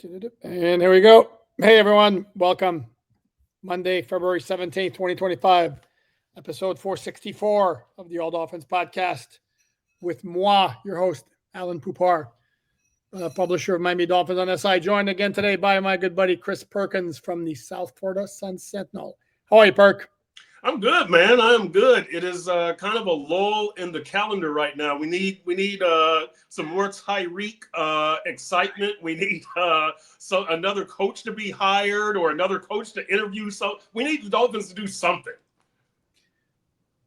And here we go. Hey, everyone. Welcome. Monday, February 17th, 2025, episode 464 of the All Dolphins podcast with moi, your host, Alan Poupar, publisher of Miami Dolphins on SI, joined again today by my good buddy, Chris Perkins from the South Florida Sun Sentinel. How are you, Perk? I'm good, man. I am good. It is kind of a lull in the calendar right now. We need some more Tyreek excitement. We need another coach to be hired or another coach to interview. So we need the Dolphins to do something.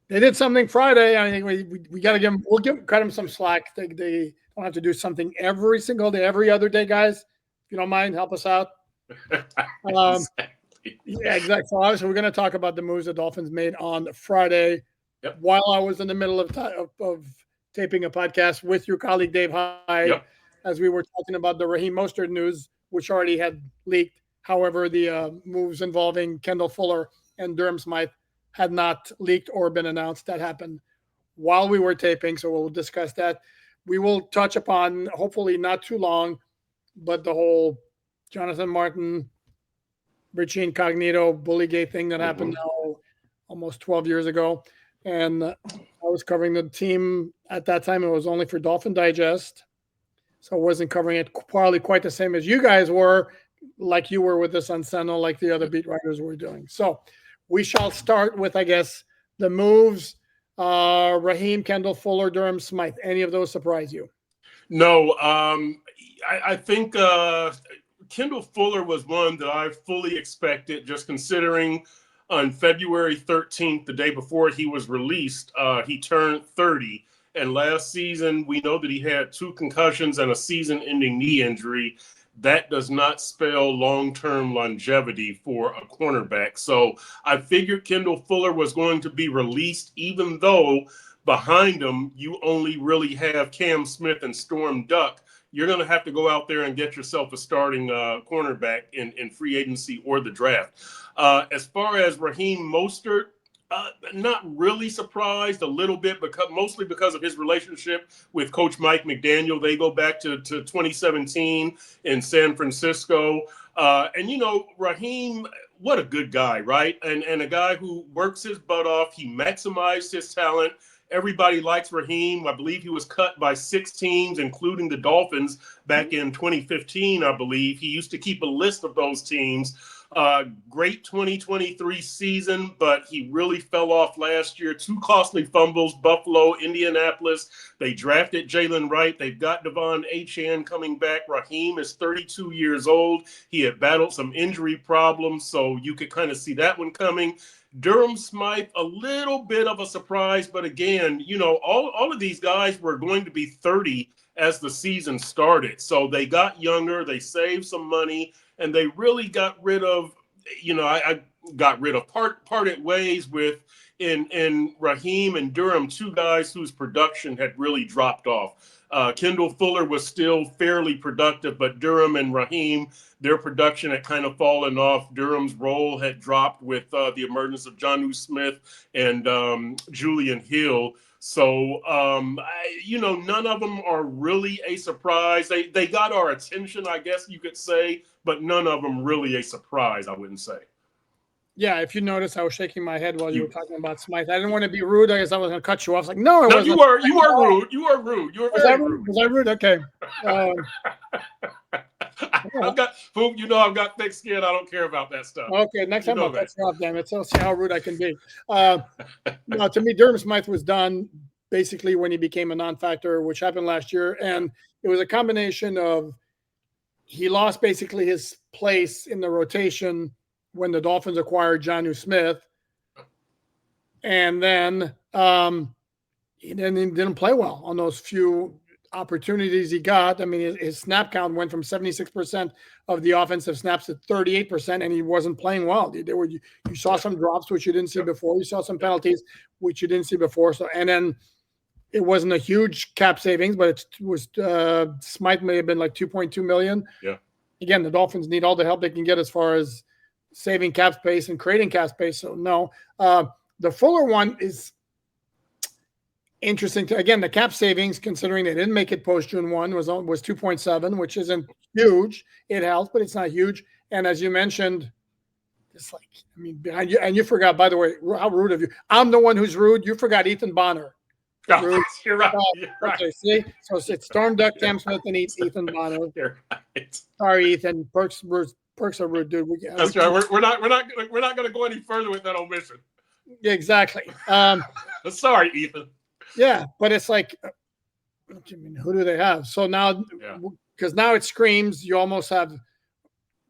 They did something Friday. I think we got to give them. Cut them some slack. They don't have to do something every single day, every other day, guys. If you don't mind, help us out. Yeah, exactly. So obviously, we're going to talk about the moves the Dolphins made on Friday. Yep. While I was in the middle of taping a podcast with your colleague Dave Hyde, Yep. as we were talking about the Raheem Mostert news, which already had leaked. However, the moves involving Kendall Fuller and Durham Smythe had not leaked or been announced. That happened while we were taping, so we'll discuss that. We will touch upon, hopefully not too long, but the whole Jonathan Martin, Richie Incognito, Bullygate thing that happened now almost 12 years ago. And I was covering the team at that time. It was only for Dolphin Digest. So I wasn't covering it probably quite the same as you guys were, like you were with the Sun Sentinel, like the other beat writers were doing. So we shall start with, I guess, the moves. Raheem, Kendall Fuller, Durham Smythe. Any of those surprise you? No, I think Kendall Fuller was one that I fully expected, just considering on February 13th, the day before he was released, he turned 30. And last season, we know that he had 2 concussions and a season-ending knee injury. That does not spell long-term longevity for a cornerback. So I figured Kendall Fuller was going to be released, even though behind him, you only really have Cam Smith and Storm Duck. You're going to have to go out there and get yourself a starting cornerback in free agency or the draft. As far as Raheem Mostert, not really surprised, a little bit, mostly because of his relationship with Coach Mike McDaniel. They go back to 2017 in San Francisco. And, Raheem, what a good guy, right? And a guy who works his butt off. He maximized his talent. Everybody likes Raheem. I believe he was cut by 6 teams, including the Dolphins, back in 2015, I believe. He used to keep a list of those teams. Great 2023 season, but he really fell off last year. 2 costly fumbles, Buffalo, Indianapolis. They drafted Jalen Wright. They've got Devon Achane coming back. Raheem is 32 years old. He had battled some injury problems, so you could kind of see that one coming. Durham Smythe, a little bit of a surprise, but again, all of these guys were going to be 30 as the season started. So they got younger, they saved some money, and they really got rid of, I got rid of parted ways with in Raheem and Durham, 2 guys whose production had really dropped off. Kendall Fuller was still fairly productive, but Durham and Raheem, their production had kind of fallen off. Durham's role had dropped with the emergence of Jonnu Smith and Julian Hill. So, none of them are really a surprise. They got our attention, I guess you could say, but none of them really a surprise, I wouldn't say. Yeah, if you notice, I was shaking my head while you were talking about Smythe. I didn't want to be rude. I guess I was going to cut you off. I was like, no, you were rude. You were rude. You were very rude. Was I rude? Okay. I've got thick skin. I don't care about that stuff. Okay, next time I'll cut you off, damn it. So see how rude I can be. No, to me, Durham Smythe was done basically when he became a non-factor, which happened last year. And it was a combination of he lost basically his place in the rotation when the Dolphins acquired Jonnu Smith. And then he didn't play well on those few opportunities he got. I mean, his snap count went from 76% of the offensive snaps to 38%, and he wasn't playing well. You saw some drops, which you didn't see before. You saw some penalties, which you didn't see before. So, and then it wasn't a huge cap savings, but it was Smythe may have been like $2.2 million. Yeah. Again, the Dolphins need all the help they can get as far as saving cap space and creating cap space. So no, the Fuller one interesting to, again, the cap savings, considering they didn't make it post June 1, was 2.7, which isn't huge. It helps, but it's not huge. And as you mentioned, it's like, I mean, behind you, and you forgot, by the way, how rude of you. I'm the one who's rude. You forgot Ethan Bonner. Oh, you're right. You're okay, right. see? So it's Storm Duck, Cam Smith, and Ethan Bonner. You're right. Sorry, Ethan. Perks are rude, dude. That's right. We're not going to go any further with that omission. Yeah, exactly. Sorry, Ethan. Yeah, but it's like, I mean, who do they have? So now, because now it screams, you almost have,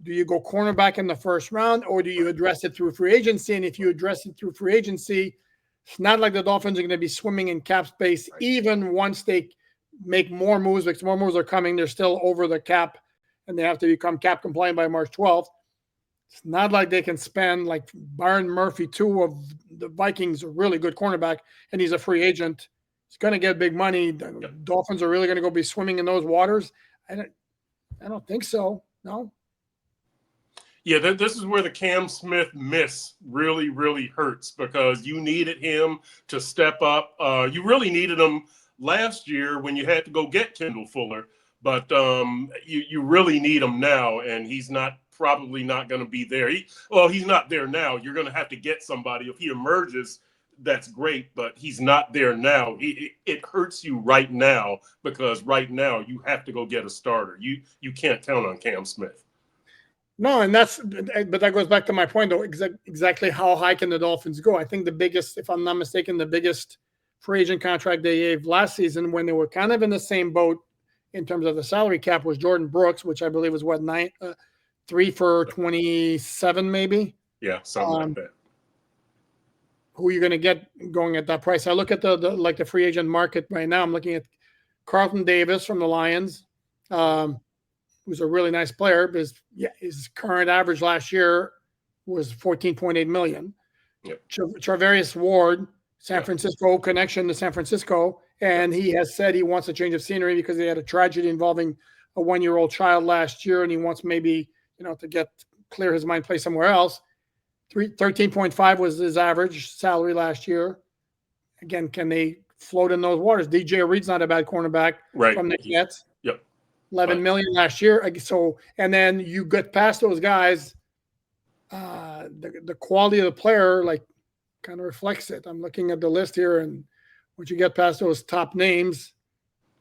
do you go cornerback in the first round, or do you address it through free agency? And if you address it through free agency, it's not like the Dolphins are going to be swimming in cap space, even once they make more moves, because more moves are coming. They're still over the cap, and they have to become cap compliant by March 12th. It's not like they can spend, like Byron Murphy, two of the Vikings, a really good cornerback, and he's a free agent. He's going to get big money. The Dolphins are really going to go be swimming in those waters. I don't think so. No. Yeah, this is where the Cam Smith miss really, really hurts, because you needed him to step up. You really needed him last year when you had to go get Kendall Fuller, but you really need him now, and he's probably not going to be there. He's not there now. You're going to have to get somebody. If he emerges, that's great, but he's not there now. It hurts you right now, because right now you have to go get a starter. You can't count on Cam Smith. No, but that goes back to my point, though. Exactly how high can the Dolphins go? I think the biggest, if I'm not mistaken, the biggest free agent contract they gave last season, when they were kind of in the same boat in terms of the salary cap, was Jordan Brooks, which I believe was 3 for 27, maybe. Yeah, something like that. Who are you going to get going at that price? I look at the free agent market right now. I'm looking at Carlton Davis from the Lions, who's a really nice player. His current average last year was $14.8 million. Yep. Charvarius Ward, San Francisco connection to San Francisco, and he has said he wants a change of scenery because he had a tragedy involving a 1-year-old child last year, and he wants maybe to clear his mind, play somewhere else. 13.5 was his average salary last year. Again, can they float in those waters? DJ Reed's not a bad cornerback from the Jets. Yep. 11 million last year. So, and then you get past those guys, the quality of the player kind of reflects it. I'm looking at the list here, and once you get past those top names,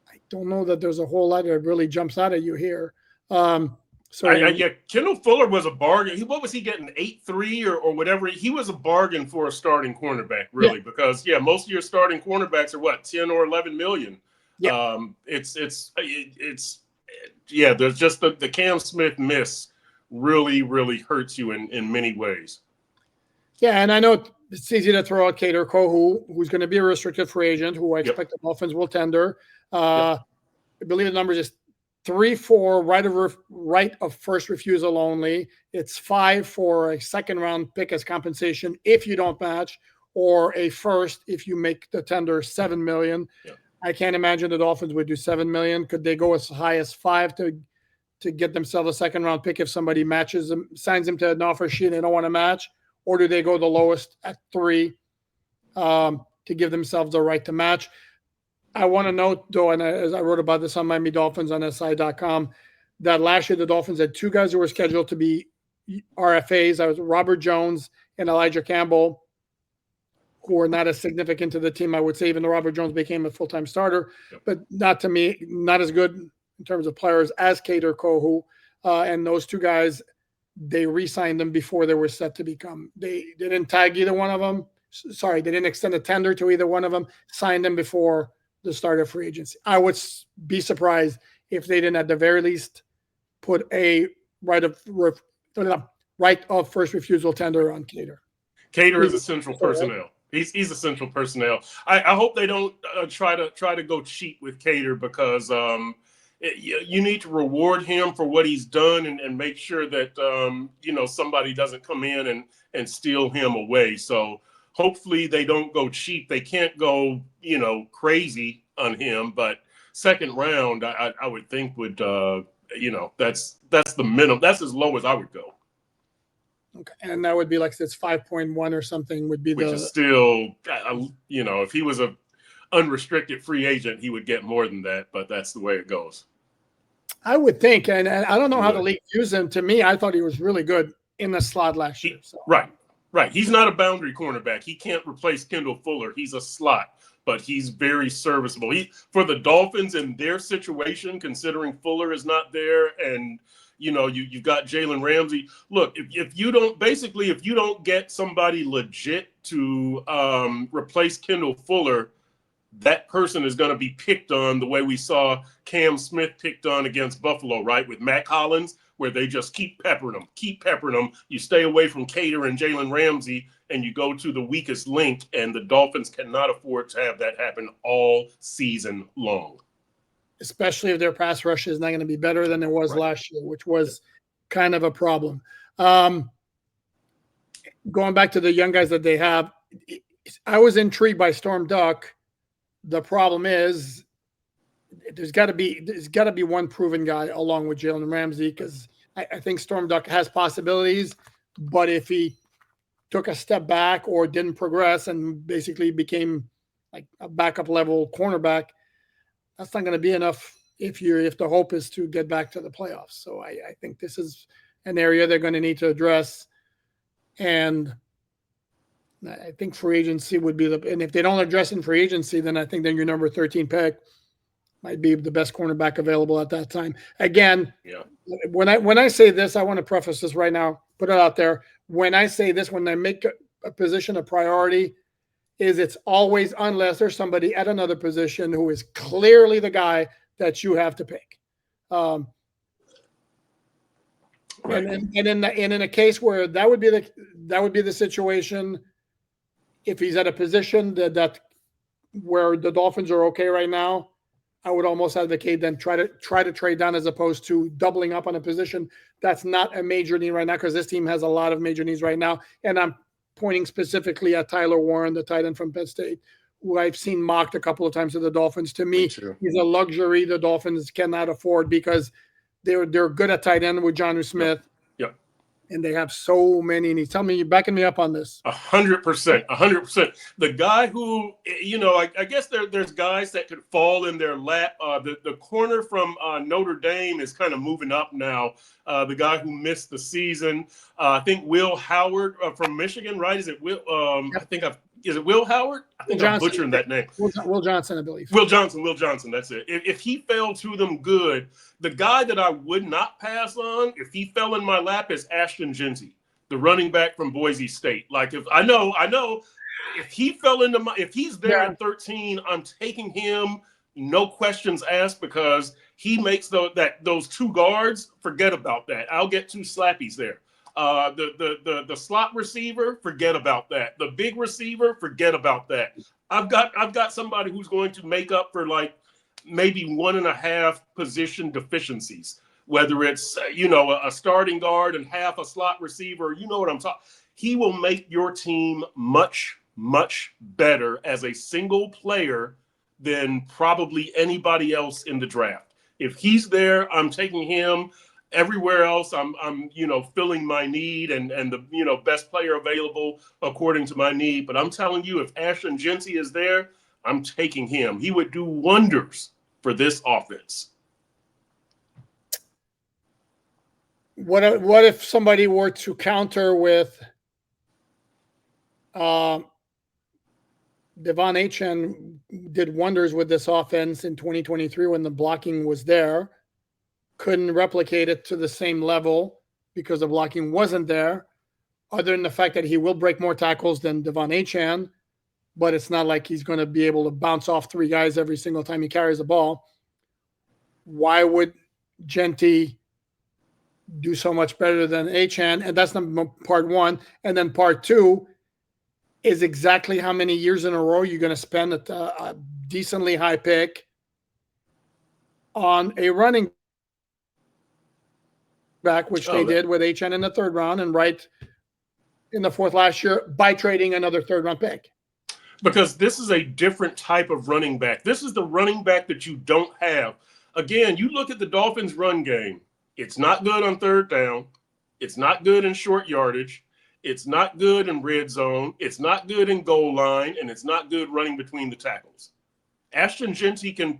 I don't know that there's a whole lot that really jumps out at you here. Kendall Fuller was a bargain. What was he getting, 8.3 or whatever? He was a bargain for a starting cornerback, really, because most of your starting cornerbacks are what, 10 or 11 million. Yeah. There's just the Cam Smith miss really, really hurts you in many ways. Yeah, and I know it's easy to throw out Kader Kohu, who's going to be a restricted free agent, who I expect the Dolphins will tender. I believe the number is 3 for right of first refusal only. It's 5 for a second round pick as compensation if you don't match, or a first if you make the tender. $7 million. Yeah. I can't imagine the Dolphins would do $7 million. Could they go as high as 5 to get themselves a second round pick if somebody matches them, signs them to an offer sheet and they don't want to match? Or do they go the lowest at 3 to give themselves the right to match? I want to note, though, and as I wrote about this on Miami Dolphins on SI.com, that last year the Dolphins had 2 guys who were scheduled to be RFAs. That was Robert Jones and Elijah Campbell, who were not as significant to the team, I would say, even though Robert Jones became a full-time starter, but not as good in terms of players as Kader Kohu. And those 2 guys, they re-signed them before they were set to become. They didn't tag either one of them. Sorry, they didn't extend a tender to either one of them, signed them before the start of free agency. I would be surprised if they didn't at the very least put a right of first refusal tender on Kader. Kader is essential personnel. He's essential personnel. I hope they don't try to go cheap with Kader, because you need to reward him for what he's done and make sure that somebody doesn't come in and steal him away. So hopefully they don't go cheap. They can't go crazy on him, but second round I would think would that's the minimum. That's as low as I would go. Okay, and that would be like it's 5.1 or something would be which is still if he was a unrestricted free agent, he would get more than that, but that's the way it goes. I would think, and I don't know He how the would. league views him. To me, I thought he was really good in the slot last year. So. Right. He's not a boundary cornerback. He can't replace Kendall Fuller. He's a slot, but he's very serviceable. For the Dolphins in their situation, considering Fuller is not there, and you've got Jalen Ramsey. Look, if you don't get somebody legit to replace Kendall Fuller, that person is going to be picked on the way we saw Cam Smith picked on against Buffalo, right? With Matt Collins, where they just keep peppering them. You stay away from Cater and Jalen Ramsey, and you go to the weakest link, and the Dolphins cannot afford to have that happen all season long. Especially if their pass rush is not going to be better than it was last year, which was kind of a problem. Going back to the young guys that they have, I was intrigued by Storm Duck. The problem is there's got to be one proven guy along with Jalen Ramsey, because I think Storm Duck has possibilities, but if he took a step back or didn't progress and basically became like a backup level cornerback, that's not going to be enough if the hope is to get back to the playoffs. So I think this is an area they're going to need to address, and I think free agency would be and if they don't address in free agency, then I think your number 13 pick might be the best cornerback available at that time. Again, when I say this, I want to preface this right now, put it out there. When I say this, when I make a position a priority, it's always unless there's somebody at another position who is clearly the guy that you have to pick. And in a case where that would be the situation, if he's at a position that where the Dolphins are okay right now, I would almost advocate then try to trade down, as opposed to doubling up on a position that's not a major need right now, because this team has a lot of major needs right now. And I'm pointing specifically at Tyler Warren, the tight end from Penn State, who I've seen mocked a couple of times to the Dolphins. To me, he's a luxury the Dolphins cannot afford, because they're good at tight end with Jonnu Smith. Yep. And they have so many needs. Tell me, you're backing me up on this. 100%. The guy who, I guess there's guys that could fall in their lap. The corner from Notre Dame is kind of moving up now. The guy who missed the season, I think Will Howard from Michigan, right? Is it Will? Is it Will Howard? I think I'm butchering that name. Will Johnson, I believe. Will Johnson, that's it. If he fell to them, good. The guy that I would not pass on, if he fell in my lap, is Ashton Jeanty, the running back from Boise State. Like, if I know, if he fell into if he's there at 13, I'm taking him, no questions asked, because he makes those two guards, forget about that. I'll get two slappies there. The slot receiver, forget about that. The big receiver, forget about that. I've got somebody who's going to make up for like maybe 1.5 position deficiencies, whether it's a starting guard and half a slot receiver. You know what I'm talking. He will make your team much better as a single player than probably anybody else in the draft. If he's there, I'm taking him. Everywhere else, I'm filling my need and the best player available according to my need. But I'm telling you, if Ashton Jeanty is there, I'm taking him. He would do wonders for this offense. What if somebody were to counter with Devon Achane did wonders with this offense in 2023 when the blocking was there? Couldn't replicate it to the same level because the blocking wasn't there, other than the fact that he will break more tackles than Devon Achane, but it's not like he's going to be able to bounce off 3 guys every single time he carries the ball. Why would Jeanty do so much better than Achane? And that's part one. And then part two is exactly how many years in a row you're going to spend a decently high pick on a running back, which they did with Achane in the 3rd round and right in the 4th last year by trading another 3rd round pick. Because this is a different type of running back. This is the running back that you don't have. Again, you look at the Dolphins' run game. It's not good on 3rd down. It's not good in short yardage. It's not good in red zone. It's not good in goal line, and it's not good running between the tackles. Ashton Jeanty can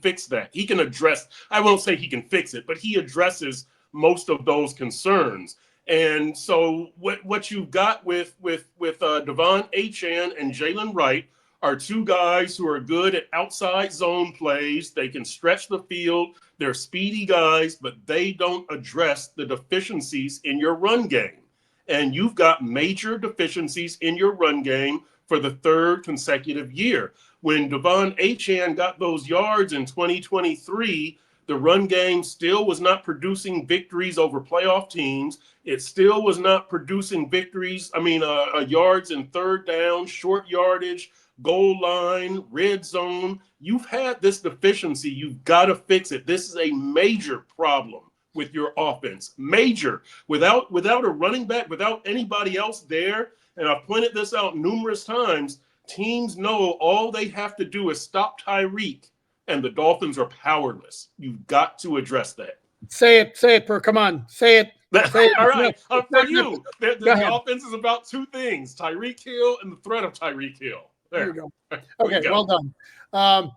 fix that. He can address. I won't say he can fix it, but he addresses most of those concerns. And so what you've got with Devon Achane and Jalen Wright are two guys who are good at outside zone plays. They can stretch the field. They're speedy guys, but they don't address the deficiencies in your run game. And you've got major deficiencies in your run game for the third consecutive year. When Devon Achane got those yards in 2023, the run game still was not producing victories over playoff teams. It still was not producing victories. Yards in third down, short yardage, goal line, red zone. You've had this deficiency. You've got to fix it. This is a major problem with your offense. Major. Without a running back, without anybody else there, and I've pointed this out numerous times, teams know all they have to do is stop Tyreek, and the Dolphins are powerless. You've got to address that. Say it, Per. Come on. Say it. Say it. All right. For you, the offense is about two things: Tyreek Hill and the threat of Tyreek Hill. There you go. Okay, well done.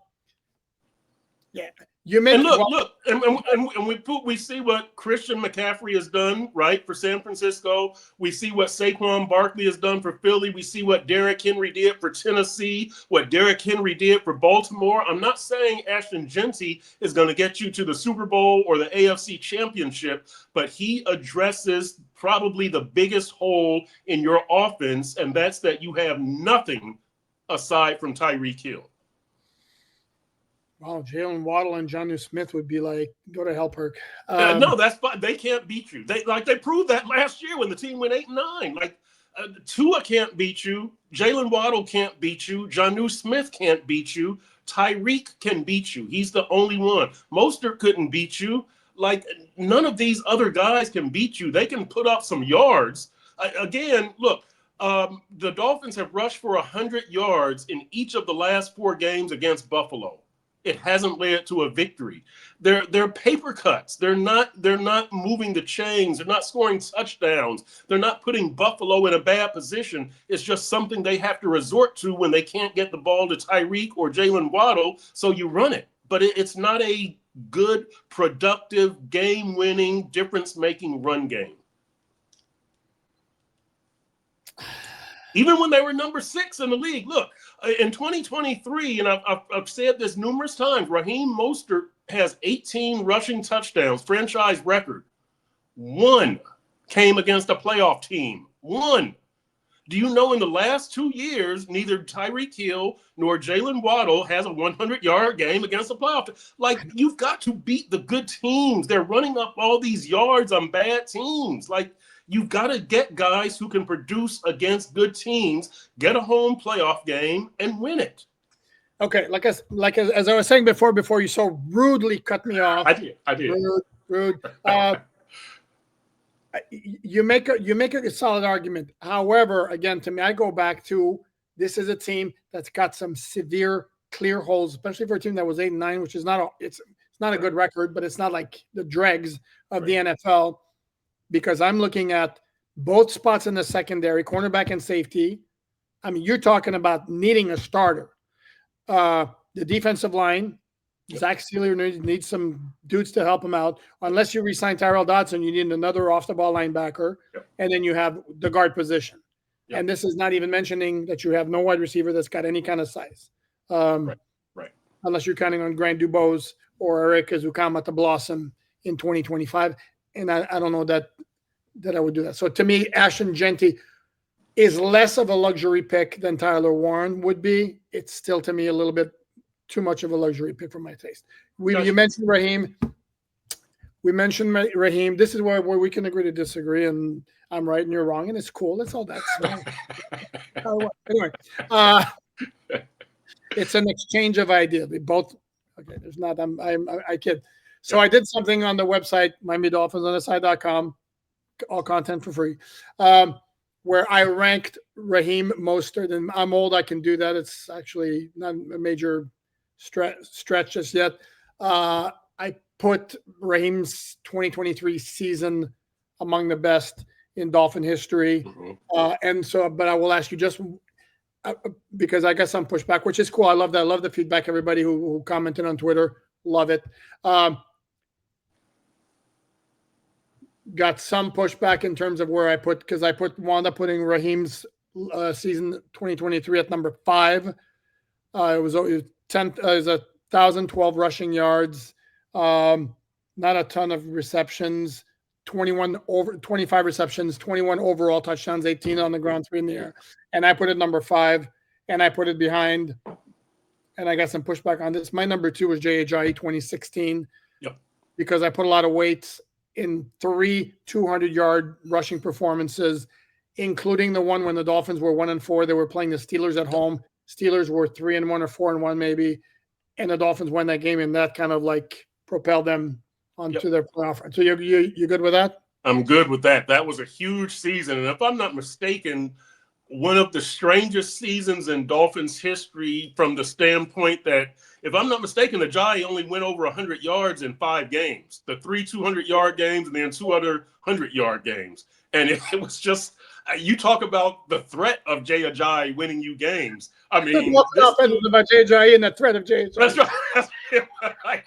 Yeah. You and look, and we see what Christian McCaffrey has done, right, for San Francisco. We see what Saquon Barkley has done for Philly. We see what Derrick Henry did for Tennessee, what Derrick Henry did for Baltimore. I'm not saying Ashton Jeanty is going to get you to the Super Bowl or the AFC Championship, but he addresses probably the biggest hole in your offense, and that's that you have nothing aside from Tyreek Hill. Wow, Jalen Waddle and Jonnu Smith would be like, go to hell, Perk. No, that's fine. They can't beat you. They proved that last year when the team went 8-9. Tua can't beat you. Jalen Waddle can't beat you. Jonnu Smith can't beat you. Tyreek can beat you. He's the only one. Mostert couldn't beat you. None of these other guys can beat you. They can put up some yards. Again, look, the Dolphins have rushed for 100 yards in each of the last 4 games against Buffalo. It hasn't led to a victory. They're paper cuts. They're not moving the chains. They're not scoring touchdowns. They're not putting Buffalo in a bad position. It's just something they have to resort to when they can't get the ball to Tyreek or Jalen Waddle, so you run it. But it's not a good, productive, game-winning, difference-making run game. Even when they were number 6 in the league. Look, in 2023, and I've said this numerous times, Raheem Mostert has 18 rushing touchdowns, franchise record. 1 came against a playoff team. 1. Do you know in the last 2 years, neither Tyreek Hill nor Jalen Waddle has a 100-yard game against a playoff team? You've got to beat the good teams. They're running up all these yards on bad teams. You've got to get guys who can produce against good teams, get a home playoff game, and win it. Okay, as I was saying before you so rudely cut me off. I did. Rude. You make a solid argument. However, again, to me, I go back to this is a team that's got some severe clear holes, especially for a team that was 8-9, which is not it's not a good record, but it's not like the dregs of the NFL. Because I'm looking at both spots in the secondary, cornerback and safety. I mean, you're talking about needing a starter. The defensive line, Zach Sealer needs some dudes to help him out. Unless you re-sign Tyrell Dodson, you need another off-the-ball linebacker. And then you have the guard position. And this is not even mentioning that you have no wide receiver that's got any kind of size. Right. Unless you're counting on Grant Dubose or Eric Ezukama to blossom in 2025. And I don't know that I would do that. So to me, Ashton Jeanty is less of a luxury pick than Tyler Warren would be. It's still, to me, a little bit too much of a luxury pick for my taste. You mentioned Raheem. We mentioned Raheem. This is where we can agree to disagree, and I'm right and you're wrong, and it's cool. That's all that's anyway, it's an exchange of ideas. We both okay. There's not. I kid. So I did something on the website, MiamiDolphinsOnTheSide.com, all content for free, where I ranked Raheem Mostert. And I'm old, I can do that. It's actually not a major stretch just yet. I put Raheem's 2023 season among the best in Dolphin history. But I will ask you just because I got some pushback, which is cool. I love that. I love the feedback. Everybody who commented on Twitter, love it. Got some pushback in terms of where I put, because I wound up putting Raheem's season 2023 at number 5. It was 1,012 rushing yards, not a ton of receptions, 25 receptions, 21 overall touchdowns, 18 on the ground, 3 in the air. And I put it number 5, and I put it behind, and I got some pushback on this. My number 2 was Jeanty 2016, because I put a lot of weight in 3 200-yard rushing performances, including the one when the Dolphins were 1-4. They were playing the Steelers at home. Steelers were 3-1 or 4-1 maybe, and the Dolphins won that game, and that kind of like propelled them onto their playoff. So you good with that? I'm good with that. That was a huge season, and if I'm not mistaken, one of the strangest seasons in Dolphins history, from the standpoint that, if I'm not mistaken, the Giants only went over 100 yards in 5 games. The 3 200-yard games and then 2 other 100-yard games. And it was just, you talk about the threat of Jeanty winning you games. I mean, about Jeanty and the threat of Jeanty. That's right.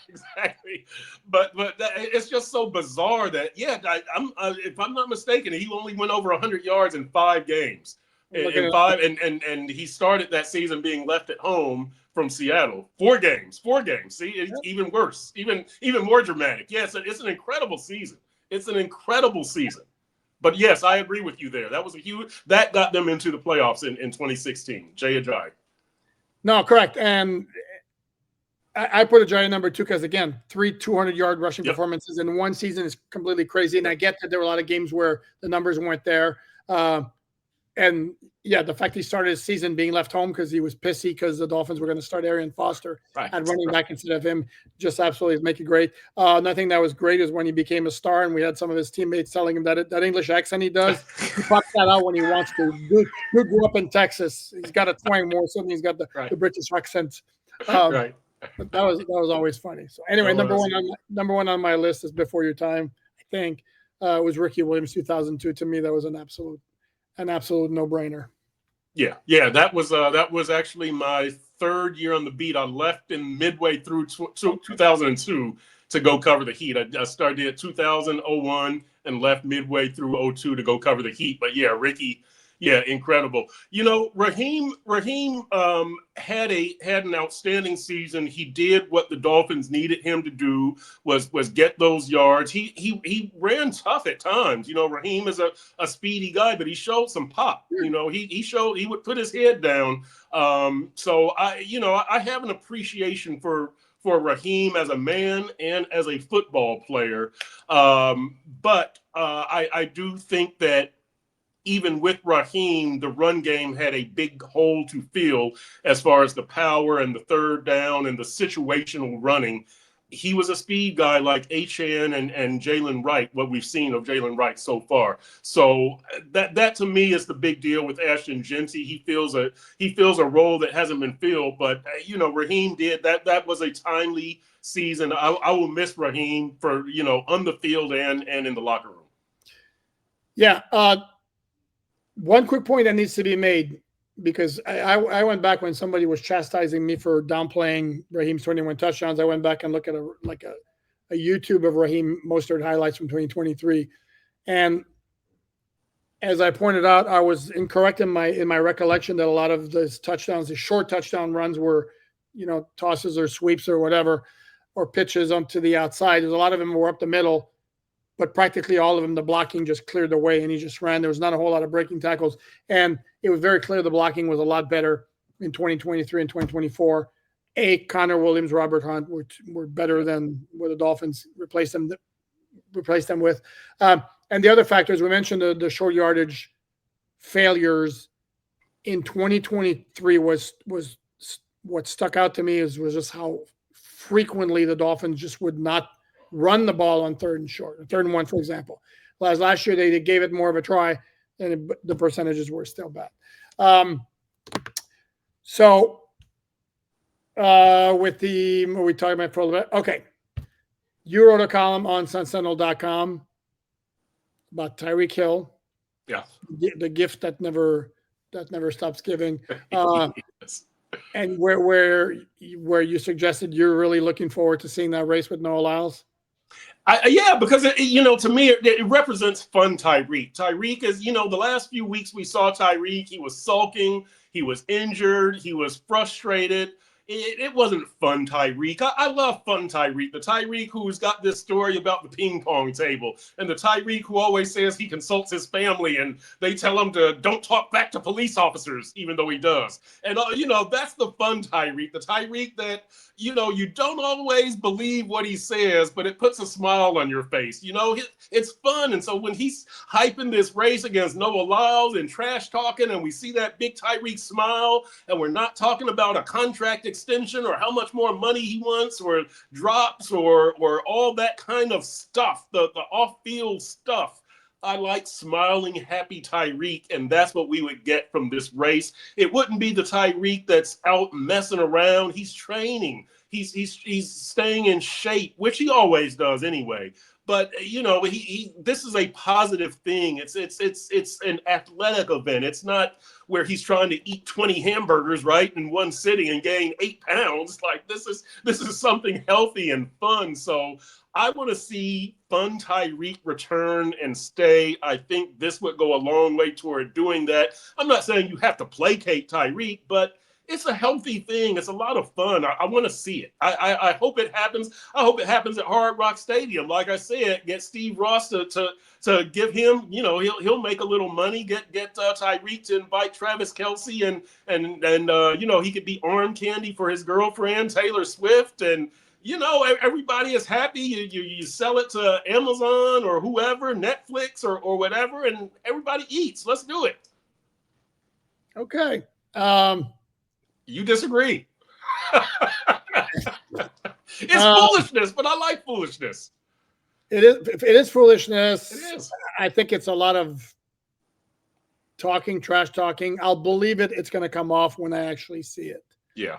Exactly. But it's just so bizarre that, if I'm not mistaken, he only went over 100 yards in 5 games. And he started that season being left at home from Seattle. 4 games. See, it's even worse, even more dramatic. Yes, it's an incredible season. But yes, I agree with you there. That was that got them into the playoffs in 2016. Jeanty. No, correct. And I put a Giant number 2 because, again, 3 200-yard rushing performances in one season is completely crazy. And I get that there were a lot of games where the numbers weren't there. And the fact he started his season being left home because he was pissy because the Dolphins were going to start Arian Foster at running back instead of him, just absolutely make it great. Another thing that was great is when he became a star and we had some of his teammates telling him that English accent he does, he pops that out when he wants to. Dude grew up in Texas. He's got a twang more, so he's got the British accent. But that was always funny. So anyway, number one on my list is Before Your Time. I think was Ricky Williams 2002. To me, that was an absolute no-brainer. That was actually my 3rd year on the beat. I left in midway through 2002 to go cover the Heat. I started at 2001 and left midway through 02 to go cover the Heat. But Ricky, incredible. You know, Raheem had an outstanding season. He did what the Dolphins needed him to do, was get those yards. He ran tough at times. You know, Raheem is a speedy guy, but he showed some pop. You know, he showed he would put his head down. So I have an appreciation for Raheem as a man and as a football player. But I do think that even with Raheem, the run game had a big hole to fill as far as the power and the third down and the situational running. He was a speed guy like Achane and Jalen Wright, what we've seen of Jalen Wright so far. So that to me is the big deal with Ashton Jeanty. He fills a role that hasn't been filled, but Raheem did that. That was a timely season. I will miss Raheem for on the field and in the locker room. Yeah. One quick point that needs to be made, because I went back when somebody was chastising me for downplaying Raheem's 21 touchdowns. I went back and looked at a YouTube of Raheem Mostert highlights from 2023. And as I pointed out, I was incorrect in my recollection that a lot of those touchdowns, the short touchdown runs, were, tosses or sweeps or whatever, or pitches onto the outside. There's a lot of them were up the middle, but practically all of them, the blocking just cleared the way and he just ran. There was not a whole lot of breaking tackles. And it was very clear the blocking was a lot better in 2023 and 2024. Connor Williams, Robert Hunt were better than what the Dolphins replaced them with. And the other factors, we mentioned the short yardage failures in 2023 was what stuck out to me was just how frequently the Dolphins just would not run the ball on 3rd and short, 3rd and 1, for example. Last year, they gave it more of a try, and the percentages were still bad. With what we talking about for a little bit? Okay. You wrote a column on sunsentinel.com about Tyreek Hill. Yeah. The gift that never that never stops giving. Yes. And where you suggested you're really looking forward to seeing that race with Noah Lyles. Yeah, because to me, it represents fun Tyreek. Tyreek is, the last few weeks we saw Tyreek. He was sulking. He was injured. He was frustrated. It wasn't fun Tyreek. I love fun Tyreek. The Tyreek who's got this story about the ping pong table, and the Tyreek who always says he consults his family, and they tell him to don't talk back to police officers, even though he does. And that's the fun Tyreek. The Tyreek that you don't always believe what he says, but it puts a smile on your face. It's fun. And so when he's hyping this race against Noah Lyles and trash talking, and we see that big Tyreek smile, and we're not talking about a contract extension or how much more money he wants or drops or all that kind of stuff, the off-field stuff. I like smiling, happy Tyreek, and that's what we would get from this race. It wouldn't be the Tyreek that's out messing around. He's training. He's staying in shape, which he always does anyway. But this is a positive thing. It's an athletic event. It's not where he's trying to eat 20 hamburgers right in one sitting and gain 8 pounds. Like this is something healthy and fun. So I want to see fun Tyreek return and stay. I think this would go a long way toward doing that. I'm not saying you have to placate Tyreek, but it's a healthy thing. It's a lot of fun. I want to see it. I hope it happens. I hope it happens at Hard Rock Stadium. Like I said, get Steve Ross to give him, he'll make a little money. Get Tyreek to invite Travis Kelce and he could be arm candy for his girlfriend Taylor Swift, and everybody is happy. You sell it to Amazon or whoever, Netflix or whatever, and everybody eats. Let's do it. Okay. You disagree. It's foolishness, but I like foolishness. It is foolishness. It is. I think it's a lot of trash talking. I'll believe it. It's going to come off when I actually see it. Yeah,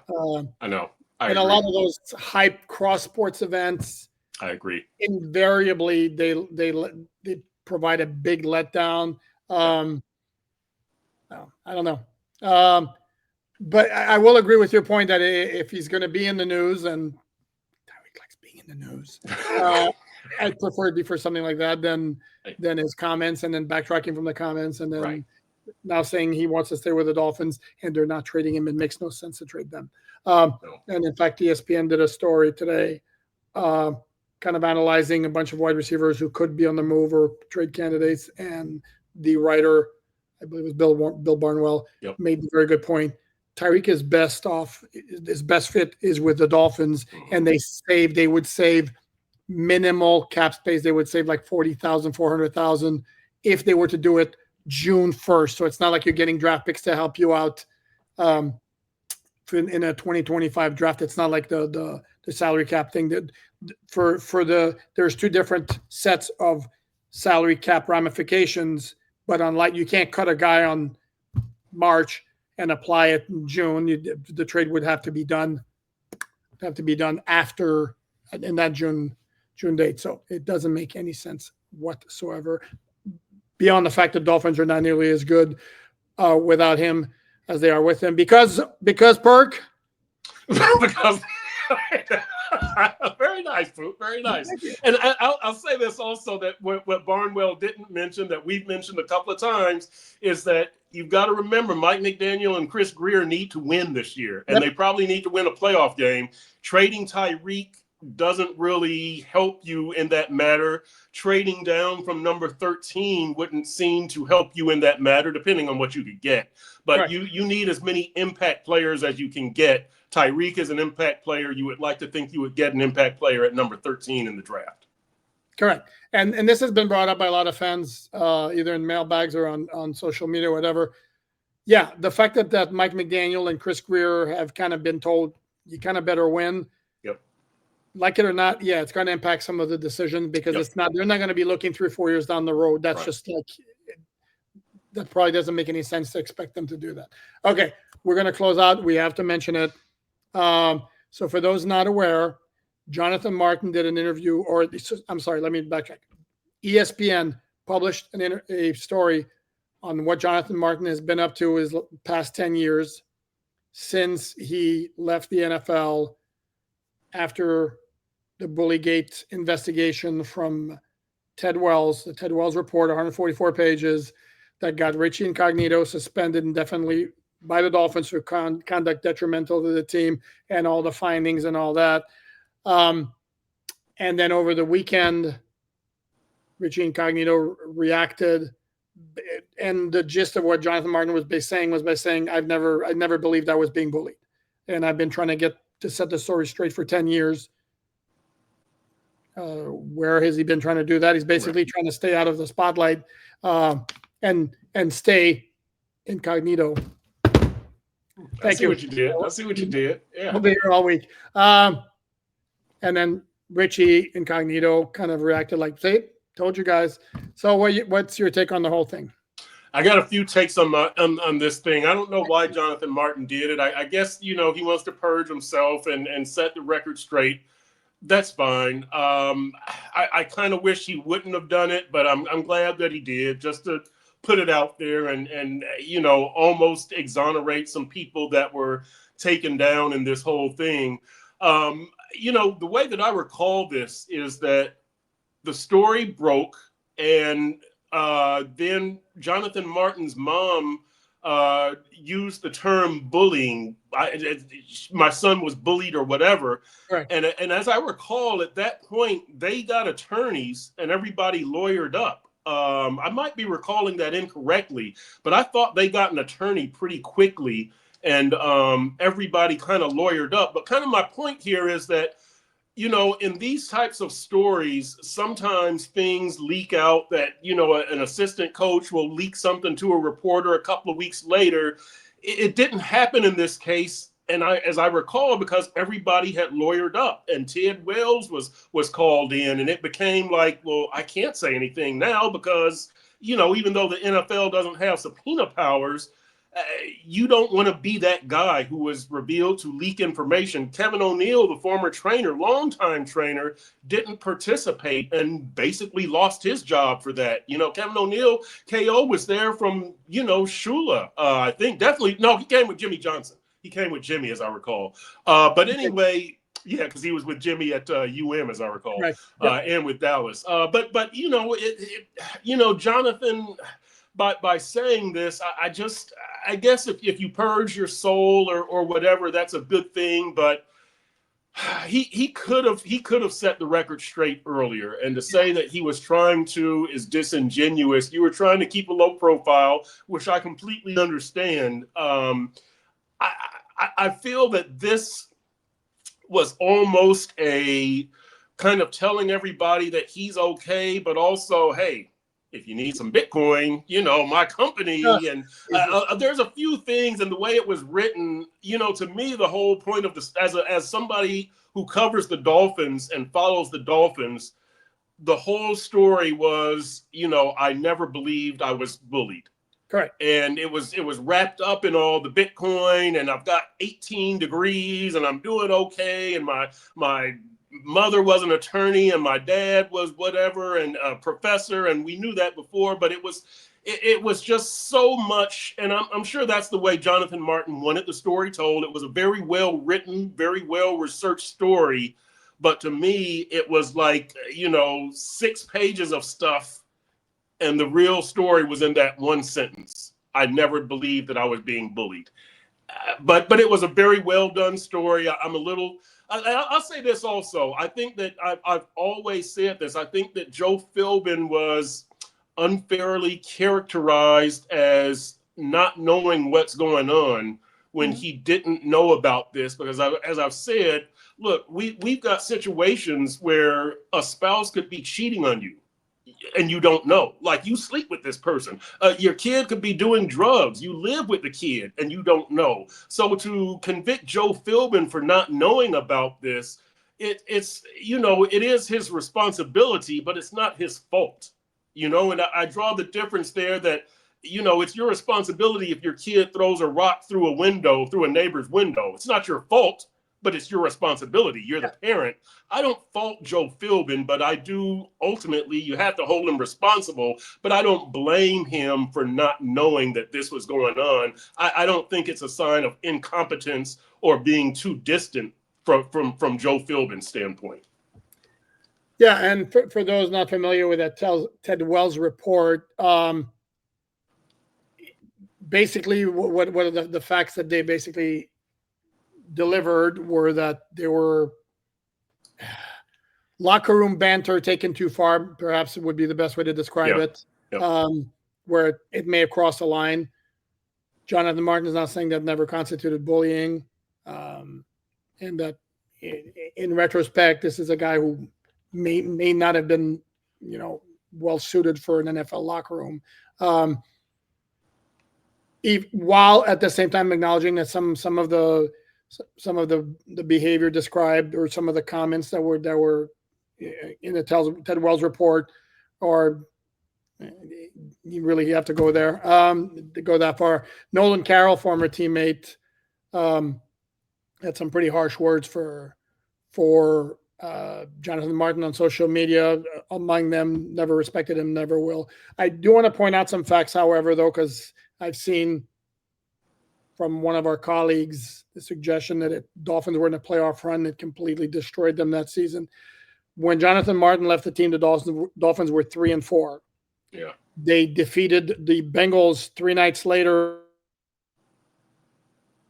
I know. I agree. A lot of those hype cross sports events, I agree. Invariably, they provide a big letdown. I don't know. But I will agree with your point that if he's going to be in the news, and Tyreek likes being in the news, I'd prefer it be for something like that than his comments and then backtracking from the comments and then now saying he wants to stay with the Dolphins and they're not trading him. It makes no sense to trade them. No. And in fact, ESPN did a story today kind of analyzing a bunch of wide receivers who could be on the move or trade candidates. And the writer, I believe it was Bill Barnwell, made a very good point. Tyreek is his best fit is with the Dolphins, and they would save minimal cap space. They would save like 40,000, 400,000 if they were to do it June 1st. So it's not like you're getting draft picks to help you out in a 2025 draft. It's not like the salary cap thing that there's two different sets of salary cap ramifications, but unlike you can't cut a guy on March and apply it in June. The trade would have to be done after in that June date. So it doesn't make any sense whatsoever. Beyond the fact that Dolphins are not nearly as good without him as they are with him, because Perk. Because very nice, Fruit. Very nice. And I'll say this also, that what Barnwell didn't mention, that we've mentioned a couple of times, is that you've got to remember Mike McDaniel and Chris Greer need to win this year, and they probably need to win a playoff game. Trading Tyreek doesn't really help you in that matter. Trading down from number 13 wouldn't seem to help you in that matter, depending on what you could get. But you need as many impact players as you can get. Tyreek is an impact player. You would like to think you would get an impact player at number 13 in the draft. Correct. And this has been brought up by a lot of fans, either in mailbags or on social media or whatever. Yeah, the fact that Mike McDaniel and Chris Greer have kind of been told you kind of better win. Yep. Like it or not, yeah, it's going to impact some of the decisions because they're not going to be looking 3 or 4 years down the road. That's just like, that probably doesn't make any sense to expect them to do that. Okay, we're going to close out. We have to mention it. So for those not aware, Jonathan Martin did an interview, or I'm sorry, let me backtrack. ESPN published a story on what Jonathan Martin has been up to his past 10 years since he left the NFL after the Bullygate investigation from Ted Wells, the Ted Wells report, 144 pages, that got Richie Incognito suspended indefinitely by the Dolphins for conduct detrimental to the team, and all the findings and all that. And then over the weekend, Richie Incognito reacted, and the gist of what Jonathan Martin was by saying, I never believed I was being bullied, and I've been trying to set the story straight for 10 years. Where has he been trying to do that? He's basically trying to stay out of the spotlight and stay incognito. I see what you did. Yeah. I'll be here all week. And then Richie Incognito kind of reacted like, "See, told you guys." So what's your take on the whole thing? I got a few takes on this thing. I don't know why Jonathan Martin did it. I guess, he wants to purge himself and set the record straight. That's fine. I kind of wish he wouldn't have done it, but I'm glad that he did, just to put it out there and almost exonerate some people that were taken down in this whole thing. The way that I recall this is that the story broke, and then Jonathan Martin's mom used the term bullying. My son was bullied or whatever. Right. And as I recall, at that point, they got attorneys and everybody lawyered up. I might be recalling that incorrectly, but I thought they got an attorney pretty quickly, and everybody kind of lawyered up. But kind of my point here is that, in these types of stories, sometimes things leak out that, an assistant coach will leak something to a reporter a couple of weeks later. It didn't happen in this case. And as I recall, because everybody had lawyered up, and Ted Wells was called in, and it became like, well, I can't say anything now because, even though the NFL doesn't have subpoena powers, you don't want to be that guy who was revealed to leak information. Kevin O'Neill, the former trainer, longtime trainer, didn't participate and basically lost his job for that. Kevin O'Neill, KO, was there from, Shula. I think definitely. No, he came with Jimmy Johnson. He came with Jimmy, as I recall. But anyway, yeah, because he was with Jimmy at UM, as I recall, right. Yep. And with Dallas. But Jonathan, by saying this, I guess if you purge your soul or whatever, that's a good thing. But he could have set the record straight earlier, and to say that he was trying to is disingenuous. You were trying to keep a low profile, which I completely understand. I feel that this was almost a kind of telling everybody that he's okay, but also, hey, if you need some Bitcoin, my company. And there's a few things, and the way it was written, to me, the whole point of this, as somebody who covers the Dolphins and follows the Dolphins, the whole story was, I never believed I was bullied. Correct. And it was wrapped up in all the Bitcoin, and I've got 18 degrees and I'm doing okay. And my mother was an attorney and my dad was whatever and a professor, and we knew that before, but it was just so much. And I'm sure that's the way Jonathan Martin wanted the story told. It was a very well written, very well researched story, but to me it was like 6 pages of stuff, and the real story was in that one sentence. I never believed that I was being bullied. But it was a very well done story. I'll say this also. I think that I've always said this. I think that Joe Philbin was unfairly characterized as not knowing what's going on when he didn't know about this. Because as I've said, look, we've got situations where a spouse could be cheating on you and you don't know. Like, you sleep with this person. Your kid could be doing drugs. You live with the kid and you don't know. So to convict Joe Philbin for not knowing about this, it is his responsibility, but it's not his fault. And I draw the difference there that, it's your responsibility if your kid throws a rock through a neighbor's window. It's not your fault. but it's your responsibility. You're the parent. I don't fault Joe Philbin, but I do ultimately, you have to hold him responsible, but I don't blame him for not knowing that this was going on. I don't think it's a sign of incompetence or being too distant from Joe Philbin's standpoint. Yeah, and for those not familiar with that Ted Wells report, basically what are the facts that they basically delivered were that there were locker room banter taken too far, perhaps it would be the best way to describe it, where it may have crossed the line. Jonathan Martin is not saying that never constituted bullying, and that in retrospect, this is a guy who may not have been, well suited for an NFL locker room. While at the same time acknowledging that some of the behavior described or some of the comments that were in the Ted Wells report, or you really have to go there to go that far. Nolan Carroll, former teammate, had some pretty harsh words for Jonathan Martin on social media. Among them, never respected him, never will. I do want to point out some facts, however, though, because I've seen from one of our colleagues the suggestion that Dolphins were in a playoff run that completely destroyed them that season. When Jonathan Martin left the team, the Dolphins were 3-4. Yeah. They defeated the Bengals 3 nights later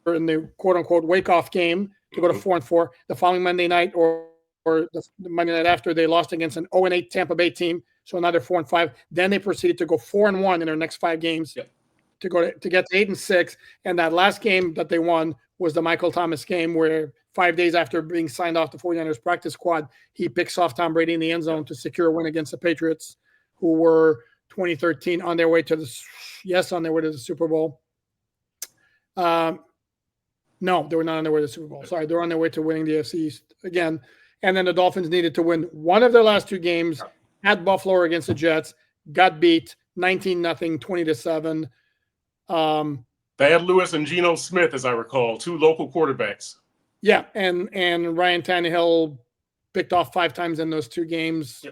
in the quote-unquote wake-off game to go to 4-4. The following Monday night or the Monday night after, they lost against an 0-8 Tampa Bay team, so another 4-5. Then they proceeded to go 4-1 in their next 5 games to get to 8-6. And that last game that they won was the Michael Thomas game, where 5 days after being signed off the 49ers practice squad, he picks off Tom Brady in the end zone to secure a win against the Patriots, who were 2013 on their way to the Super Bowl. No, they were not on their way to the Super Bowl. Sorry, they were on their way to winning the AFC East again. And then the Dolphins needed to win one of their last 2 games at Buffalo or against the Jets. Got beat 19-0, 20-7. They had Lewis and Geno Smith, as I recall, 2 local quarterbacks. Yeah, and Ryan Tannehill picked off 5 times in those 2 games.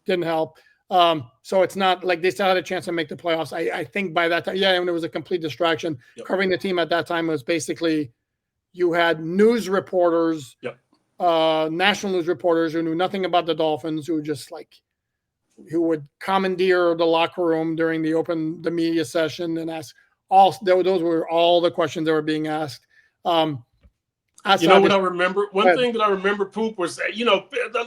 Didn't help. So it's not like they still had a chance to make the playoffs. I think by that time, and it was a complete distraction. Covering the team at that time was basically you had news reporters, national news reporters who knew nothing about the Dolphins, who just who would commandeer the locker room during the media session and ask those were all the questions that were being asked. You know what I remember? One thing that I remember, Poop, was,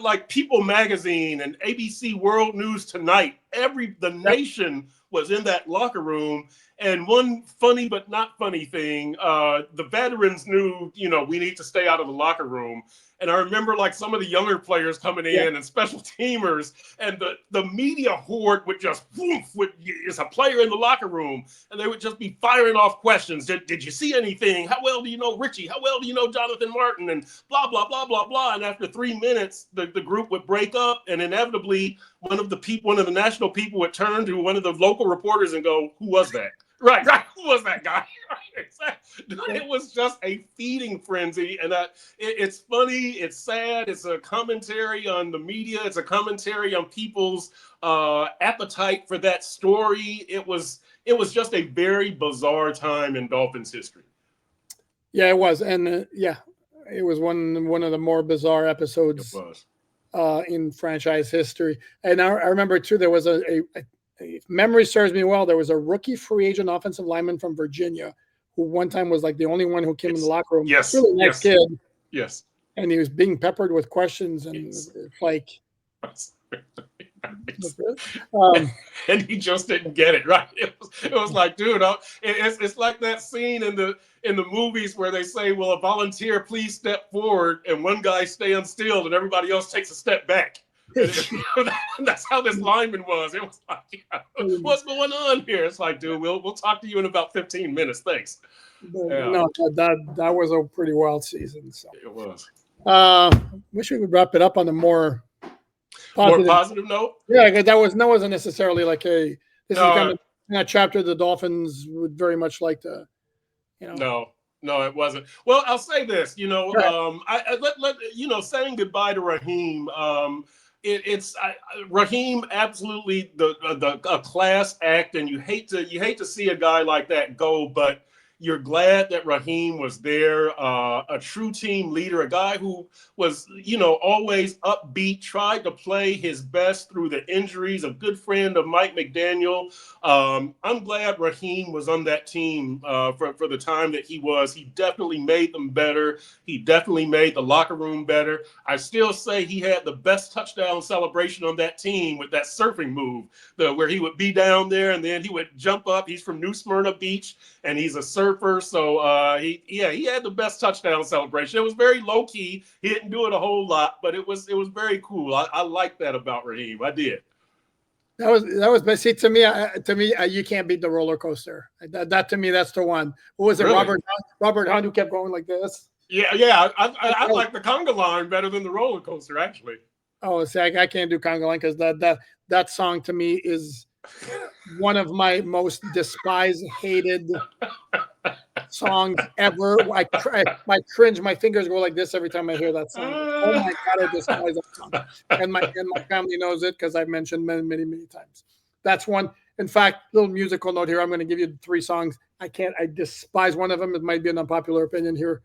like People Magazine and ABC World News Tonight, the nation was in that locker room. And one funny but not funny thing, the veterans knew, we need to stay out of the locker room. And I remember some of the younger players coming in and special teamers, and the media horde would just, is a player in the locker room, and they would just be firing off questions. Did you see anything? How well do you know Richie? How well do you know Jonathan Martin? And blah, blah, blah, blah, blah. And after 3 minutes, the group would break up, and inevitably one of the national people would turn to one of the local reporters and go, "Who was that?" Right. Who was that guy? It was just a feeding frenzy. And it's funny. It's sad. It's a commentary on the media. It's a commentary on people's appetite for that story. It was just a very bizarre time in Dolphins history. Yeah, it was. And it was one of the more bizarre episodes in franchise history. And I remember, too, there was if memory serves me well, there was a rookie free agent offensive lineman from Virginia who one time was the only one who came in the locker room. Yes. Really nice kid. Yes. And he was being peppered with questions and and he just didn't get it, right? It was like, dude, it's like that scene in the movies where they say, "Will a volunteer please step forward?" and one guy stands still and everybody else takes a step back. That's how this lineman was. It was like, what's going on here? It's like, dude, we'll talk to you in about 15 minutes. Thanks. No, that was a pretty wild season. So it was. Wish we would wrap it up on a more positive note. Yeah, because that wasn't necessarily this is kind of that chapter the Dolphins would very much like to, No. No, it wasn't. Well, I'll say this, saying goodbye to Raheem. Raheem absolutely a class act, and you hate to see a guy like that go, but you're glad that Raheem was there, a true team leader, a guy who was, always upbeat, tried to play his best through the injuries, a good friend of Mike McDaniel. I'm glad Raheem was on that team for the time that he was. He definitely made them better. He definitely made the locker room better. I still say he had the best touchdown celebration on that team with that surfing move, where he would be down there and then he would jump up. He's from New Smyrna Beach and he's a surfer. So he had the best touchdown celebration. It was very low key. He didn't do it a whole lot, but it was very cool. I like that about Raheem. I did. That was but see, to me, you can't beat the roller coaster. That to me, that's the one. Who was it? Really? Robert Hunt, who kept going like this. Yeah. I like the conga line better than the roller coaster, actually. Oh, see, I can't do conga line because that song to me is one of my most despised, hated songs ever. I cringe. My fingers go like this every time I hear that song. Oh my God, I despise that song. And my family knows it because I've mentioned many times. That's one. In fact, little musical note here. I'm going to give you 3 songs. I despise one of them. It might be an unpopular opinion here.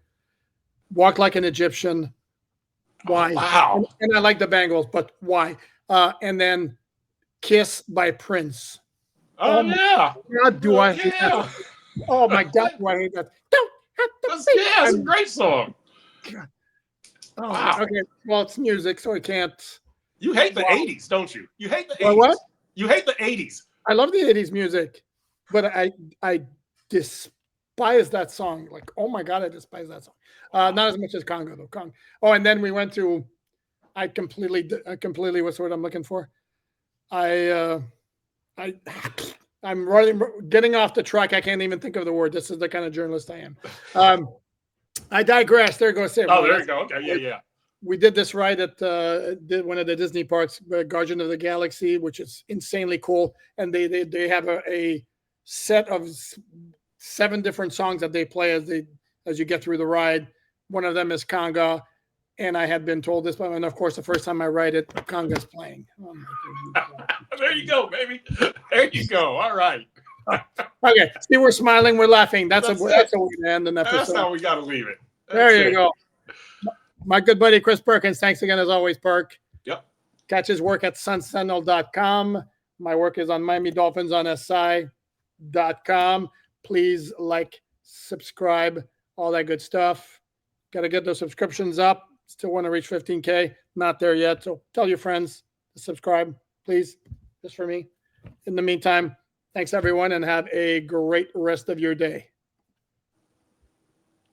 Walk Like an Egyptian. Why? Oh, wow. And I like the Bangles, but why? And then Kiss by Prince. Oh yeah. God, do I hate that? Oh my God, do I hate that? It's a great song. God. Oh, wow. Okay. Well, it's music, so I can't. You hate the 80s, don't you? You hate the 80s. What? You hate the 80s. I love the 80s music, but I despise that song. Like, oh my God, I despise that song. Not as much as Congo though. Oh, and then we went to. I completely. What's the word I'm looking for? I'm getting off the track. I can't even think of the word. This is the kind of journalist I am. I digress. There goes it. Oh, there you go. Okay, yeah. We did this ride at one of the Disney parks, Guardian of the Galaxy, which is insanely cool. And they have a set of 7 different songs that they play as you get through the ride. One of them is Conga. And I had been told this, and of course, the first time I ride it, Conga's playing. Oh my God. There you go, baby. There you go. All right. Okay. See, we're smiling, we're laughing. That's a way to end an episode. That's how we got to leave it. There you go. My good buddy, Chris Perkins. Thanks again, as always, Perk. Yep. Catch his work at sunsentinel.com. My work is on Miami Dolphins on SI.com. Please like, subscribe, all that good stuff. Got to get those subscriptions up. Still want to reach 15K. Not there yet. So tell your friends to subscribe, please, just for me. In the meantime, thanks everyone and have a great rest of your day.